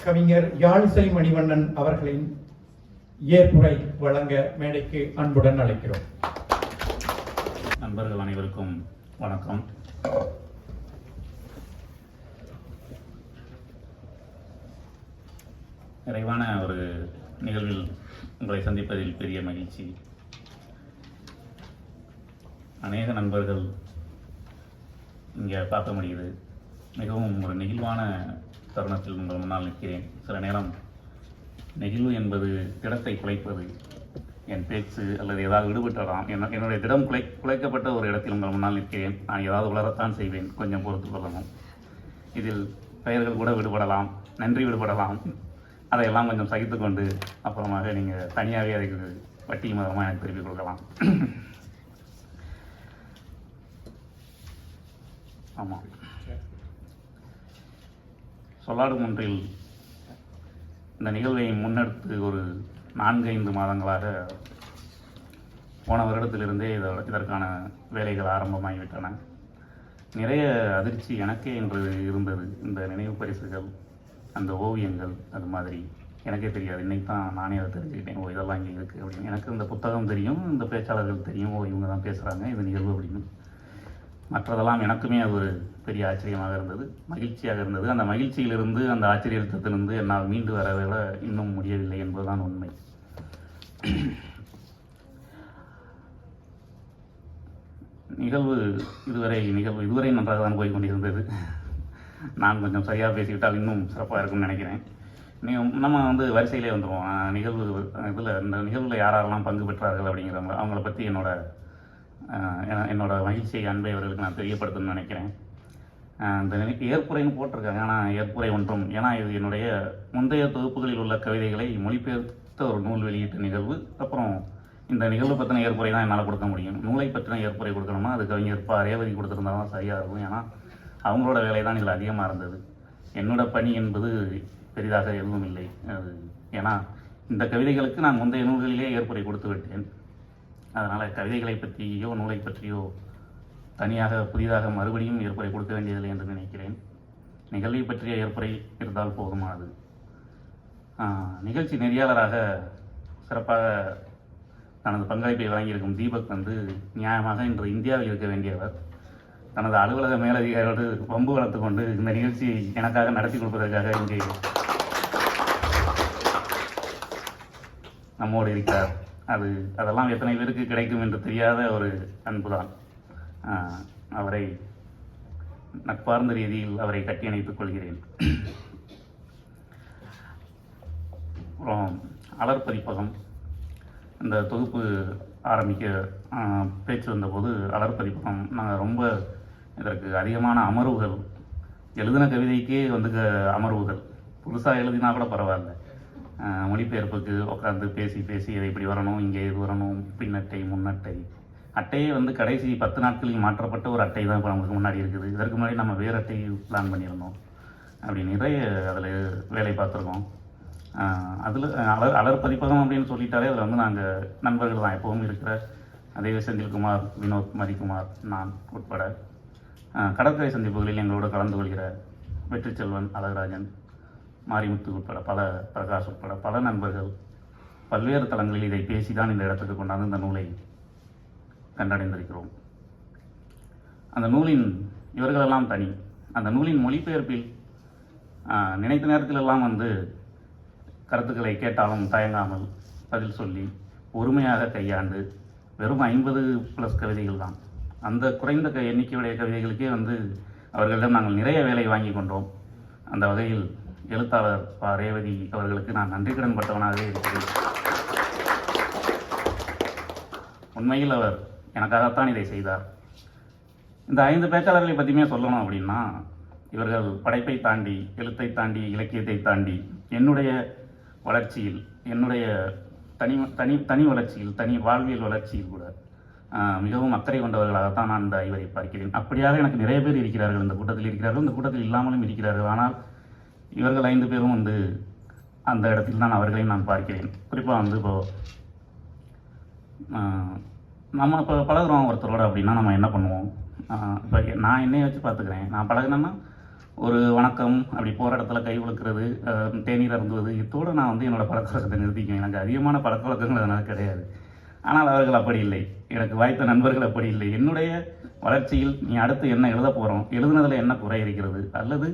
கவிஞர் யாழிசை மணிவண்ணன் அவர்களின் ஏற்புரை வழங்க மேடைக்கு அன்புடன் அழைக்கிறோம். நண்பர்கள் அனைவருக்கும் வணக்கம். நிறைவான ஒரு நிகழ்வில் உங்களை சந்திப்பதில் பெரிய மகிழ்ச்சி. அநேக நண்பர்கள் இங்கே பார்க்க முடியுது. மிகவும் ஒரு நெகிழ்வான தருணத்தில் உங்கள் முன்னால் நிற்கிறேன். சில நேரம் நெகிழ்வு என்பது திடத்தை குலைப்பது. என் பேச்சு அல்லது ஏதாவது விடுபட்டலாம். என்னுடைய திடம் குலைக்கப்பட்ட ஒரு இடத்தில் உங்கள் முன்னால் நிற்கிறேன். நான் ஏதாவது உளரத்தான் செய்வேன். கொஞ்சம் பொறுத்து கொள்ளணும். இதில் பெயர்கள் கூட விடுபடலாம், நன்றி விடுபடலாம். அதையெல்லாம் கொஞ்சம் சகித்து கொண்டு அப்புறமாக நீங்கள் தனியாகவே அதுக்கு வட்டி மதமாக எனக்கு திருப்பி கொடுக்கலாம். ஆமாம், சொல்லாடும் ஒன்றில் இந்த நிகழ்வை முன்னெடுத்து ஒரு 4-5 மாதங்களாக போன வருடத்திலிருந்தே இதற்கான வேலைகள் ஆரம்பமாகிவிட்டன. நிறைய அதிர்ச்சி எனக்கே என்று இருந்தது. இந்த நினைவு பரிசுகள், அந்த ஓவியங்கள், அது மாதிரி எனக்கே தெரியாது. இன்னைக்கு தான் நானே அதை தெரிஞ்சுக்கிட்டேன். ஓ, இதெல்லாம் இங்கே இருக்குது அப்படின்னு. எனக்கு இந்த புத்தகம் தெரியும், இந்த பேச்சாளர்கள் தெரியும். ஓ, இவங்க தான் பேசுகிறாங்க, இது நிகழ்வு அப்படின்னு. மற்றதெல்லாம் எனக்குமே அது ஒரு பெரிய ஆச்சரியமாக இருந்தது, மகிழ்ச்சியாக இருந்தது. அந்த மகிழ்ச்சியிலிருந்து, அந்த ஆச்சரியத்திலிருந்து என்னால் மீண்டு வரவிட இன்னும் முடியவில்லை என்பதுதான் உண்மை. நிகழ்வு இதுவரை நன்றாக தான் போய் கொண்டிருந்தது. நான் கொஞ்சம் சரியாக பேசிவிட்டால் இன்னும் சிறப்பாக இருக்கும்னு நினைக்கிறேன். நம்ம வரிசையிலே வந்துடுவோம். இந்த நிகழ்வில் யாரெல்லாம் பங்கு பெற்றார்கள் அப்படிங்கிறவங்க, அவங்கள பற்றி என்னோட மகிழ்ச்சியை, அன்பை அவர்களுக்கு நான் தெரியப்படுத்தணும்னு நினைக்கிறேன். இந்த ஏற்புரைன்னு போட்டிருக்காங்க. ஆனால் ஏற்புரை ஒன்றும், ஏன்னா இது என்னுடைய முந்தைய தொகுப்புகளில் உள்ள கவிதைகளை மொழிபெயர்த்த ஒரு நூல் வெளியீட்டு நிகழ்வு. அப்புறம் இந்த நிகழ்வு பற்றின ஏற்புரை தான் என்னால் கொடுக்க முடியும். நூலை பற்றின ஏற்புரை கொடுக்கணும்னா அது கவிஞர் ரேவதி கொடுத்துருந்தா தான் சரியாக இருக்கும். ஏன்னா அவங்களோட வேலை தான் இதில் அதிகமாக இருந்தது. என்னோட பணி என்பது பெரிதாக எதுவும் இல்லை. ஏன்னா இந்த கவிதைகளுக்கு நான் முந்தைய நூல்களிலே ஏற்புரை கொடுத்து விட்டேன். அதனால் கவிதைகளை பற்றியோ நூலை பற்றியோ தனியாக புதிதாக மறுபடியும் ஏற்புரை கொடுக்க வேண்டியதில்லை என்று நினைக்கிறேன். நிகழ்வை பற்றிய ஏற்புரை இருந்தால் போதுமானது. நிகழ்ச்சி நெறியாளராக சிறப்பாக தனது பங்களிப்பை வழங்கியிருக்கும் தீபக் நியாயமாக இன்று இந்தியாவில் இருக்க வேண்டியவர். தனது அலுவலக மேலதிகாரியோடு வம்பு வளர்த்து கொண்டு இந்த நிகழ்ச்சி எனக்காக நடத்தி கொடுப்பதற்காக இங்கே நம்மோடு இருக்கிறார். அதெல்லாம் எத்தனை பேருக்கு கிடைக்கும் என்று தெரியாத ஒரு அன்புதான். அவரை நட்பார்ந்த ரீதியில் அவரை கட்டி அணைத்துக் கொள்கிறேன். அப்புறம் அலர் பதிப்பகம் இந்த தொகுப்பு ஆரம்பிக்க பேச்சு வந்தபோது அலர் பதிப்பகம் நாங்கள் ரொம்ப இதற்கு அதிகமான அமர்வுகள், எழுதின கவிதைக்கே அமர்வுகள், புதுசாக எழுதினா கூட பரவாயில்ல, மொழிபெயர்ப்புக்கு உட்காந்து பேசி இதை இப்படி வரணும், இங்கே இது வரணும், பின்னட்டை முன்னட்டை, அட்டையே கடைசி 10 நாட்களில் மாற்றப்பட்ட ஒரு அட்டை தான் இப்போ நமக்கு முன்னாடி இருக்குது. இதற்கு முன்னாடி நம்ம வேறு அட்டை பிளான் பண்ணியிருந்தோம். அப்படி நிறைய அதில் வேலை பார்த்துருக்கோம். அதில் அலர் பதிப்பகம் அப்படின்னு சொல்லிட்டாலே அதில் நாங்கள் நண்பர்கள் தான் எப்பவும் இருக்கிற அதே செந்தில்குமார், வினோத், மதிக்குமார், நான் உட்பட கடற்கரை சந்திப்புகளில் எங்களோடு கலந்து கொள்கிற வெற்றிச்செல்வன், அழகராஜன், மாரிமுத்து உட்பட பிரகாஷ் உட்பட பல நண்பர்கள் பல்வேறு தளங்களில் இதை பேசிதான் இந்த இடத்துக்கு கொண்டாந்து இந்த நூலை கண்டடைந்திருக்கிறோம். அந்த நூலின் இவர்களெல்லாம் தனி. அந்த நூலின் மொழிபெயர்ப்பில் நினைத்த நேரத்திலெல்லாம் கருத்துக்களை கேட்டாலும் தயங்காமல் பதில் சொல்லி பொறுமையாக கையாண்டு வெறும் 50+ கவிதைகள் தான். அந்த குறைந்த எண்ணிக்கையுடைய கவிதைகளுக்கே அவர்களிடம் நாங்கள் நிறைய வேலை வாங்கி கொண்டோம். அந்த வகையில் எழுத்தாளர் ரேவதி அவர்களுக்கு நான் நன்றி கடன் பட்டவனாகவே இருக்கிறேன். உண்மையில் அவர் எனக்காகத்தான் இதை செய்தார். இந்த 5 பேச்சாளர்களை பற்றியுமே சொல்லணும் அப்படின்னா, இவர்கள் படைப்பை தாண்டி, எழுத்தை தாண்டி, இலக்கியத்தை தாண்டி என்னுடைய வளர்ச்சியில், என்னுடைய தனி வளர்ச்சியில், தனி வாழ்வியல் வளர்ச்சியில் கூட மிகவும் அக்கறை கொண்டவர்களாகத்தான் நான் இந்த இவரை பார்க்கிறேன். அப்படியாக எனக்கு நிறைய பேர் இருக்கிறார்கள், இந்த கூட்டத்தில் இருக்கிறார்கள், இந்த கூட்டத்தில் இல்லாமலும் இருக்கிறார்கள். ஆனால் இவர்கள் 5 பேரும் அந்த இடத்தில் தான் அவர்களையும் நான் பார்க்கிறேன். குறிப்பாக இப்போது நம்ம இப்போ பழகுறோம் ஒருத்தரோட அப்படின்னா நம்ம என்ன பண்ணுவோம்? இப்போ நான் என்னையை வச்சு பார்த்துக்கிறேன். நான் பழகினேன்னா ஒரு வணக்கம் அப்படி போகிற இடத்துல கை உழுக்கிறது, தேநீர் அருந்துவது, இதோடு நான் வந்து என்னோடய பழக்கவழக்கத்தை நிறுத்திக்குவேன். எனக்கு அதிகமான பழக்கவழக்கங்கள் அதனால் கிடையாது. ஆனால் அவர்கள் அப்படி இல்லை. எனக்கு வாய்த்த நண்பர்கள் அப்படி இல்லை. என்னுடைய வளர்ச்சியில் நீ அடுத்து என்ன எழுத போகிறோம், எழுதுனதில் என்ன குறை இருக்கிறது, அல்லது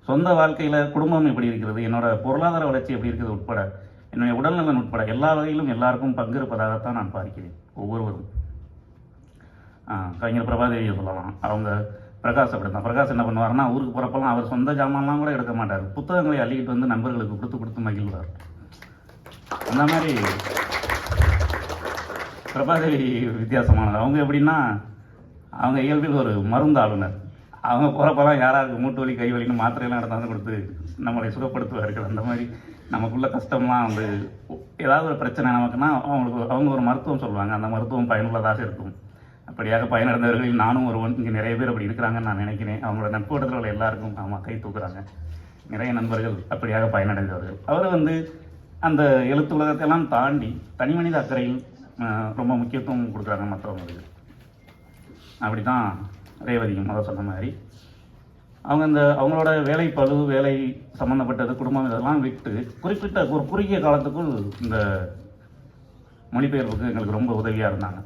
சொந்த வாழ்க்கையில் குடும்பம் எப்படி இருக்கிறது, என்னோட பொருளாதார வளர்ச்சி எப்படி இருக்கிறது உட்பட, என்னுடைய உடல்நலன் உட்பட எல்லா வகையிலும் எல்லாருக்கும் பங்கு இருப்பதாகத்தான் நான் பார்க்கிறேன். ஒவ்வொருவரும் கவிஞர் பிரபாதேவியை சொல்லலாம். அவங்க பிரகாஷ் அப்படி தான். பிரகாஷ் என்ன பண்ணுவார்னா, ஊருக்கு போகிறப்பெல்லாம் அவர் சொந்த ஜாமான்லாம் கூட எடுக்க மாட்டார். புத்தகங்களை அள்ளிக்கிட்டு வந்து நண்பர்களுக்கு கொடுத்து மகிழ்வார். அந்த மாதிரி பிரபாதேவி வித்தியாசமானது. அவங்க எப்படின்னா, அவங்க இயல்பில் ஒரு மருந்து ஆளுநர். அவங்க போகிறப்பெல்லாம் யாராருக்கு மூட்டு வலி கை வலின்னு மாத்திரையெல்லாம் எடுத்தாந்து கொடுத்து நம்மளை சுகப்படுத்துவார்கள். அந்த மாதிரி நமக்குள்ள கஷ்டம்லாம் வந்து ஏதாவது ஒரு பிரச்சனை நமக்குன்னா அவங்க ஒரு மருத்துவம் சொல்லுவாங்க. அந்த மருத்துவம் பயனுள்ளதாக இருக்கும். அப்படியாக பயனடைந்தவர்களில் நானும் ஒருவன். இங்கே நிறைய பேர் அப்படி இருக்கிறாங்கன்னு நான் நினைக்கிறேன். அவங்களோட நட்போட்டத்தில் உள்ள எல்லாருக்கும் ஆமாம் கை தூக்குறாங்க. நிறைய நண்பர்கள் அப்படியாக பயனடைந்தவர்கள். அவர் வந்து அந்த எழுத்து உலகத்தையெல்லாம் தாண்டி தனி மனித அக்கறையில் ரொம்ப முக்கியத்துவம் கொடுக்குறாங்க மற்றவங்களுக்கு. அப்படி தான் ரேவதியும் அதை சொன்ன மாதிரி அவங்களோட வேலை பளு, வேலை சம்மந்தப்பட்டது, குடும்பம் இதெல்லாம் விட்டு குறிப்பிட்ட ஒரு குறுகிய காலத்துக்குள் இந்த மொழிபெயர்ப்புக்கு எங்களுக்கு ரொம்ப உதவியாக இருந்தாங்க.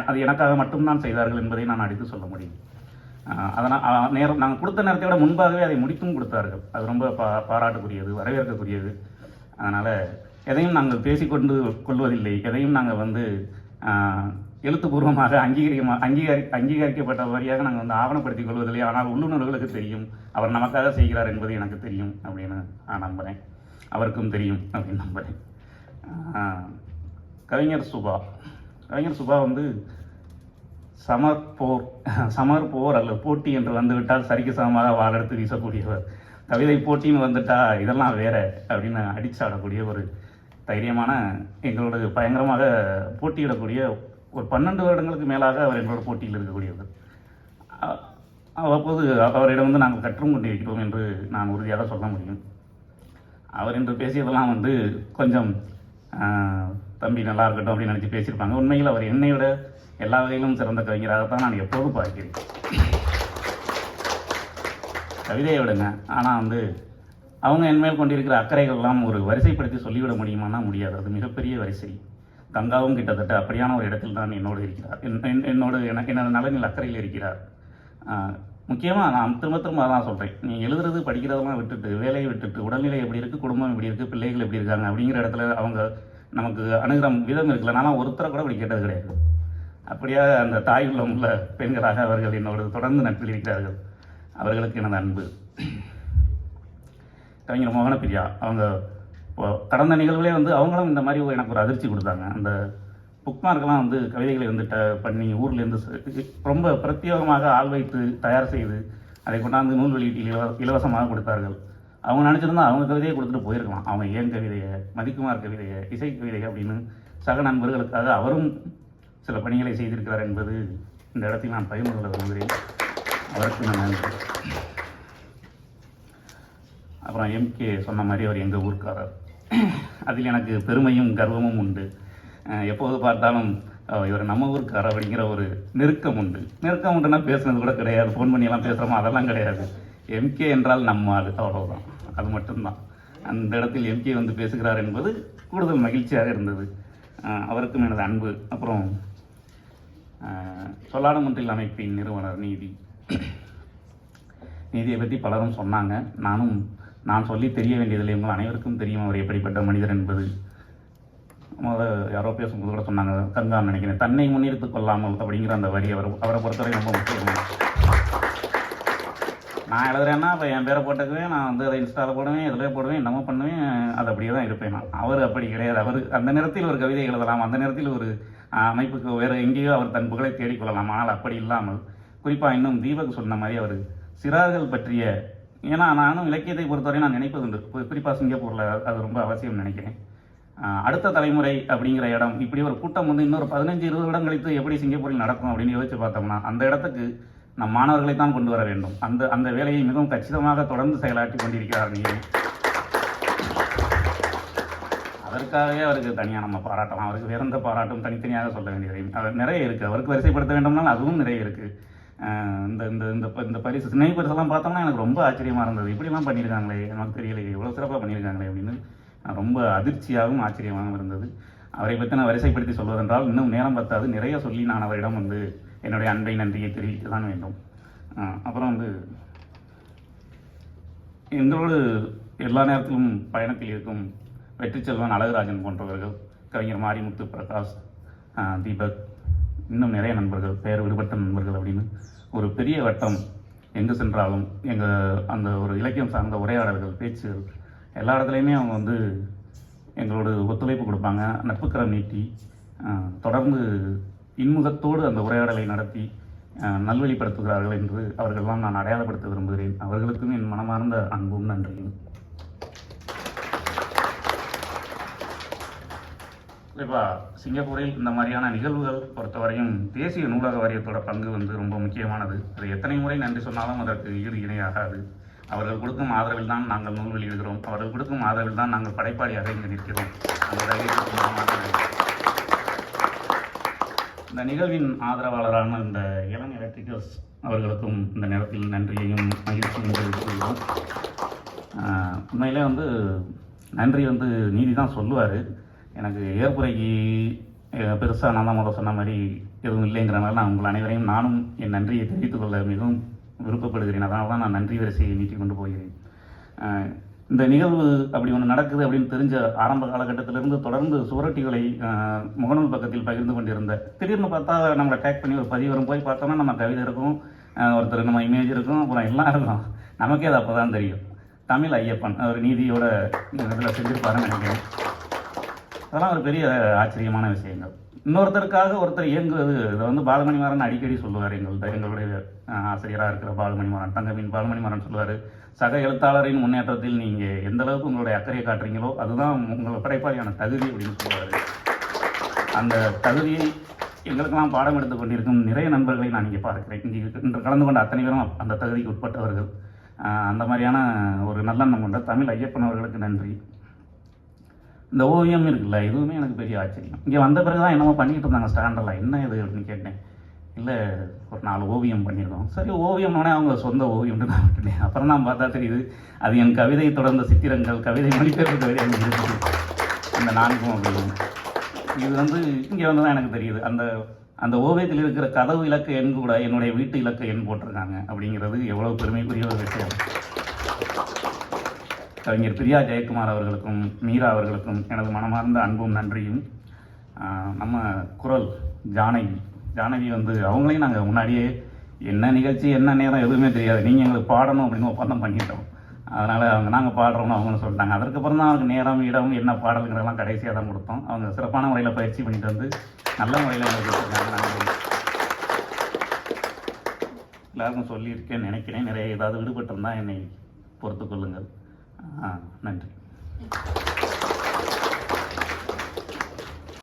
அது எனக்காக மட்டும்தான் செய்தார்கள் என்பதை நான் அடித்து சொல்ல முடியும். அதனால் நாங்கள் கொடுத்த நேரத்தை விட முன்பாகவே அதை முடித்தும் கொடுத்தார்கள். அது ரொம்ப பாராட்டுக்குரியது, வரவேற்கக்கூடியது. அதனால் எதையும் நாங்கள் பேசிக்கொண்டு கொள்வதில்லை. எதையும் நாங்கள் வந்து எழுத்துப்பூர்வமாக அங்கீகரிக்கப்பட்ட வரியாக நாங்கள் வந்து ஆவணப்படுத்திக் கொள்வதில்லை. ஆனால் உள்ளுணர்வுகளுக்கு தெரியும், அவர் நமக்காக செய்கிறார் என்பது எனக்கு தெரியும் அப்படின்னு நான் நம்புகிறேன். அவருக்கும் தெரியும் அப்படின்னு நம்புகிறேன். கவிஞர் சுபா வந்து சமர் போர் அல்லது போட்டி என்று வந்துவிட்டால் சரிக்கு சமமாக வாழெடுத்து வீசக்கூடியவர். கவிதை போட்டின்னு வந்துட்டா இதெல்லாம் வேற அப்படின்னு அடிச்சாடக்கூடிய ஒரு தைரியமான, எங்களோட பயங்கரமாக போட்டியிடக்கூடிய ஒரு 12 வருடங்களுக்கு மேலாக அவர் எங்களோட போட்டியில் இருக்கக்கூடியவர். அவ்வப்போது அவரிடம் வந்து நாங்கள் கற்றும் கொண்டிருக்கிறோம் என்று நான் உறுதியாக சொல்ல முடியும். அவர் என்று பேசியதெல்லாம் வந்து கொஞ்சம் தம்பி நல்லா இருக்கட்டும் அப்படின்னு நினச்சி பேசியிருப்பாங்க. உண்மையில் அவர் என்னையோட எல்லா வகையிலும் சிறந்த கவிஞராகத்தான் நான் எப்போதும் பார்க்கிறேன். கவிதையை விடுங்க, ஆனால் வந்து அவங்க என்மேல் கொண்டிருக்கிற அக்கறைகள்லாம் ஒரு வரிசைப்படுத்தி சொல்லிவிட முடியுமானா முடியாது. அது மிகப்பெரிய வரிசை. கங்காவும் கிட்டத்தட்ட அப்படியான ஒரு இடத்தில் தான் என்னோடு இருக்கிறார். எனது நலனில் அக்கறையில் இருக்கிறார். முக்கியமாக நான் திரும்ப அதான் சொல்கிறேன், நீ எழுதுறது படிக்கிறதெல்லாம் விட்டுட்டு, வேலையை விட்டுட்டு, உடல்நிலை எப்படி இருக்குது, குடும்பம் எப்படி இருக்குது, பிள்ளைகள் எப்படி இருக்காங்க அப்படிங்கிற இடத்துல அவங்க நமக்கு அணுகிற விதம் இருக்குல்ல. நானும் ஒருத்தரை கூட அப்படி கேட்டது கிடையாது. அப்படியாக அந்த தாய் உள்ள பெண்களாக அவர்கள் என்னோடு தொடர்ந்து நட்பில் இருக்கிறார்கள். அவர்களுக்கு எனது அன்பு. கவிஞர் மோகனப்பிரியா அவங்க கடந்த நிகழ்வுகளே வந்து அவங்களும் இந்த மாதிரி எனக்கு ஒரு அதிர்ச்சி கொடுத்தாங்க. அந்த புக்மார்க்கெல்லாம் வந்து கவிதைகளை வந்து பண்ணி ஊர்லேருந்து ரொம்ப பிரத்யேகமாக ஆள் வைத்து தயார் செய்து அதை கொண்டாந்து நூல் வெளியீட்டில் இலவசமாக கொடுத்தார்கள். அவங்க நினச்சிருந்தா அவங்க கவிதையை கொடுத்துட்டு போயிருக்கலாம். அவங்க ஏன் கவிதையை, மதிக்குமார் கவிதையை, இசை கவிதை அப்படின்னு சக நண்பர்களுக்காக அவரும் சில பணிகளை செய்திருக்கிறார் என்பது இந்த இடத்தில் நான் பகிர்ந்து கொள்ள விரும்புகிறேன். அவருக்கு நான் நன்றி. அப்புறம் எம்கே சொன்ன மாதிரி அவர் எங்கள் ஊர்க்காரர். அதில் எனக்கு பெருமையும் கர்வமும் உண்டு. எப்போது பார்த்தாலும் இவர் நம்ம ஊருக்காரர் அப்படிங்கிற ஒரு நெருக்கம் உண்டுன்னா பேசுனது கூட கிடையாது. ஃபோன் பண்ணியெல்லாம் பேசுகிறோமா அதெல்லாம் கிடையாது. எம்கே என்றால் நம்ம ஆள், அவ்வளோதான். அது மட்டும்தான். அந்த இடத்தில் எம்கே வந்து பேசுகிறார் என்பது கூடுதல் மகிழ்ச்சியாக இருந்தது. அவருக்கும் எனது அன்பு. அப்புறம் சொல்லாடமன்றில் அமைப்பின் நிறுவனர் நீதியை பற்றி பலரும் சொன்னாங்க. நான் சொல்லி தெரிய வேண்டியதில்லை, உங்கள் அனைவருக்கும் தெரியும் அவர் எப்படிப்பட்ட மனிதர் என்பது. யாரோ பேசும்போது கூட சொன்னாங்க, கங்கான்னு நினைக்கிறேன், தன்னை முன்னிறுத்துக் கொள்ளாமல் அப்படிங்கிற அந்த வரி அவரை பொறுத்தவரை ரொம்ப முக்கியமான. நான் எழுதுறேன்னா இப்போ என் பேரை போட்டுக்குவேன், நான் வந்து அதை இன்ஸ்டாவில் போடுவேன், இதில் போடுவேன், என்னமோ பண்ணுவேன், அது அப்படியே தான் இருப்பேன் நான். அவர் அப்படி கிடையாது. அவர் அந்த நேரத்தில் ஒரு கவிதை எழுதலாம், அந்த நேரத்தில் ஒரு அமைப்புக்கு வேறு எங்கேயோ அவர் தன் புகழை தேடிக்கொள்ளலாம். ஆனால் அப்படி இல்லாமல், குறிப்பாக இன்னும் தீபக் சொன்ன மாதிரி அவர் சிறார்கள் பற்றிய, ஏன்னா நானும் இலக்கியத்தை பொறுத்தவரை நான் நினைப்பது உண்டு, குறிப்பாக சிங்கப்பூரில் அது ரொம்ப அவசியம் நினைக்கிறேன். அடுத்த தலைமுறை அப்படிங்கிற இடம், இப்படி ஒரு கூட்டம் வந்து இன்னொரு 15-20 வருடம் கழித்து எப்படி சிங்கப்பூரில் நடக்கும் அப்படின்னு யோசிச்சு பார்த்தோம்னா, அந்த இடத்துக்கு நம் மாணவர்களை தான் கொண்டு வர வேண்டும். அந்த வேலையை மிகவும் கச்சிதமாக தொடர்ந்து செயலாற்றி கொண்டிருக்கிறார் நீங்கள். அதற்காகவே அவருக்கு தனியாக நம்ம பாராட்டலாம். அவருக்கு வேற எந்த பாராட்டும் தனித்தனியாக சொல்ல வேண்டியது அவர் நிறைய இருக்குது. அவருக்கு வரிசைப்படுத்த வேண்டும்னால் அதுவும் நிறைய இருக்குது. இந்த இந்த இந்த இந்த பரிசு சின்ன பரிசெல்லாம் பார்த்தோம்னா எனக்கு ரொம்ப ஆச்சரியமாக இருந்தது. இப்படிலாம் பண்ணியிருக்காங்களே, நமக்கு தெரியலையே, இவ்வளோ சிறப்பாக பண்ணியிருக்காங்களே அப்படின்னு ரொம்ப அதிர்ச்சியாகவும் ஆச்சரியமாகவும் இருந்தது. அவரை பற்றி நான் வரிசைப்படுத்தி சொல்வதென்றால் இன்னும் நேரம் பத்தாது. நிறைய சொல்லி நான் அவரிடம் வந்து என்னுடைய அன்பை நன்றியை தெரிவிக்க தான் வேண்டும். அப்புறம் வந்து எங்களோடு எல்லா நேரத்திலும் பயணத்தில் இருக்கும் வெற்றி செல்வன் அழகுராஜன் போன்றவர்கள், கவிஞர் மாரிமுத்து, பிரகாஷ், தீபக், இன்னும் நிறைய நண்பர்கள், பெயர் விடுபட்ட நண்பர்கள் அப்படின்னு ஒரு பெரிய வட்டம். எங்கு சென்றாலும் எங்கள் அந்த ஒரு இலக்கியம் சார்ந்த உரையாடல்கள், பேச்சுகள் எல்லா இடத்துலையுமே அவங்க வந்து எங்களோட ஒத்துழைப்பு கொடுப்பாங்க. நட்புக்கரம் நீட்டி தொடர்ந்து இன்முகத்தோடு அந்த உரையாடலை நடத்தி நல்வழிப்படுத்துகிறார்கள் என்று அவர்களெல்லாம் நான் அடையாளப்படுத்த விரும்புகிறேன். அவர்களுக்கும் என் மனமார்ந்த அன்பும் நன்றியும். குறிப்பாக சிங்கப்பூரில் இந்த மாதிரியான நிகழ்வுகள் பொறுத்தவரையும் தேசிய நூலக வாரியத்தோட பங்கு வந்து ரொம்ப முக்கியமானது. அது எத்தனை முறை நன்றி சொன்னாலும் அதற்கு ஈடு இணையாகாது. அவர்கள் கொடுக்கும் ஆதரவில் தான் நாங்கள் நூல் வெளியிடுகிறோம். அவர்கள் கொடுக்கும் ஆதரவில் தான் நாங்கள் படைப்பாளியாக இங்கு நிற்கிறோம். இந்த நிகழ்வின் ஆதரவாளரான இந்த இளம் எலக்ட்ரிக்கல்ஸ் அவர்களுக்கும் இந்த நேரத்தில் நன்றியையும் மகிழ்ச்சியும் தெரிவித்துள்ளோம். உண்மையிலே வந்து நன்றி வந்து நீதி தான் சொல்லுவார். எனக்கு ஏற்புரைக்கு பெருசாக நான் தான் முதல்ல சொன்ன மாதிரி எதுவும் இல்லைங்கிறனால நான் உங்கள் அனைவரையும் நானும் என் நன்றியை தெரிவித்துக் கொள்ள மிகவும் விருப்பப்படுகிறேன். அதனால தான் நான் நன்றி வரிசையை நீட்டி கொண்டு போகிறேன். இந்த நிகழ்வு அப்படி ஒன்று நடக்குது அப்படின்னு தெரிஞ்ச ஆரம்ப காலகட்டத்திலிருந்து தொடர்ந்து சுவரொட்டிகளை முகநூல் பக்கத்தில் பகிர்ந்து கொண்டிருந்த, திடீர்னு பார்த்தா நம்மளை டேக் பண்ணி ஒரு பதிவு வரும், போய் பார்த்தோம்னா நம்ம கவிதை இருக்கும், ஒருத்தர் நம்ம இமேஜ் இருக்கும், அப்புறம் எல்லாம் இருக்கும். நமக்கே அது அப்போ தான் தெரியும். தமிழ் ஐயப்பன் அவர் நீதியோட இதில் செஞ்சிருப்பாருன்னு நினைக்கிறேன். அதெல்லாம் ஒரு பெரிய ஆச்சரியமான விஷயங்கள். இன்னொருத்தருக்காக ஒருத்தர் இயங்குவது, இதை வந்து பாலுமணிமாறன் அடிக்கடி சொல்லுவார். எங்களுடைய ஆசிரியராக இருக்கிற பாலுமணிமாறன், தங்கமீன் பாலுமணிமாறன் சொல்லுவார், சக எழுத்தாளரின் முன்னேற்றத்தில் நீங்கள் எந்த அளவுக்கு உங்களுடைய அக்கறையை காட்டுறீங்களோ அதுதான் உங்களை படைப்பாளியான தகுதி அப்படின்னு சொல்லுவார். அந்த தகுதியை எங்களுக்கெல்லாம் பாடம் எடுத்து கொண்டிருக்கும் நிறைய நண்பர்களை நான் இங்கே பார்க்கிறேன். இன்று கலந்து கொண்ட அத்தனை பேரும் அந்த தகுதிக்கு உட்பட்டவர்கள். அந்த மாதிரியான ஒரு நல்லெண்ணம் கொண்ட தமிழ் ஐயப்பன் அவர்களுக்கு நன்றி. இந்த ஓவியம் இருக்குல்ல, இதுவுமே எனக்கு பெரிய ஆச்சரியம். இங்கே வந்த பிறகு தான் என்னமோ பண்ணிக்கிட்டு இருந்தாங்க ஸ்டாண்டெல்லாம். என்ன இது அப்படின்னு கேட்டேன். இல்லை, ஒரு 4 ஓவியம் பண்ணியிருக்கோம். சரி, ஓவியம்னோடனே அவங்க சொந்த ஓவியம்னு தான் விட்டுட்டேன். அப்புறம் தான் பார்த்தா தெரியுது அது என் கவிதை தொடர்ந்த சித்திரங்கள், கவிதை மொழிபெயர்ப்பு கவிதை எனக்கு இருக்குது அந்த 4க்கும் அப்படின்னு. இது வந்து இங்கே வந்து தான் எனக்கு தெரியுது. அந்த ஓவியத்தில் இருக்கிற கதவு இலக்க எண் கூட என்னுடைய வீட்டு இலக்க எண் போட்டிருக்காங்க அப்படிங்கிறது எவ்வளோ பெருமைக்குரிய ஒரு விஷயம். கவிஞர் பிரியா ஜெயக்குமார் அவர்களுக்கும் மீரா அவர்களுக்கும் எனது மனமார்ந்த அன்பும் நன்றியும். நம்ம குரல் ஜானகி வந்து அவங்களையும் நாங்கள் முன்னாடியே என்ன நிகழ்ச்சி என்ன நேரம் எதுவுமே தெரியாது, நீங்கள் எங்களுக்கு பாடணும் அப்படின்னு ஒப்பந்தம் பண்ணிட்டோம். அதனால் நாங்கள் பாடுறோம்னு அவங்களும் சொல்லிட்டாங்க. அதற்கப்புறம் தான் அவங்களுக்கு நேரம் இடம் என்ன பாடலுங்கிறதெல்லாம் கடைசியாக தான் கொடுத்தோம். அவங்க சிறப்பான முறையில் பயிற்சி பண்ணிட்டு வந்து நல்ல முறையில் எங்களுக்கு எல்லாருக்கும் சொல்லியிருக்கேன்னு நினைக்கிறேன். நிறைய ஏதாவது விடுபட்டிருந்தால் என்னை பொறுத்து கொள்ளுங்கள். நன்றி.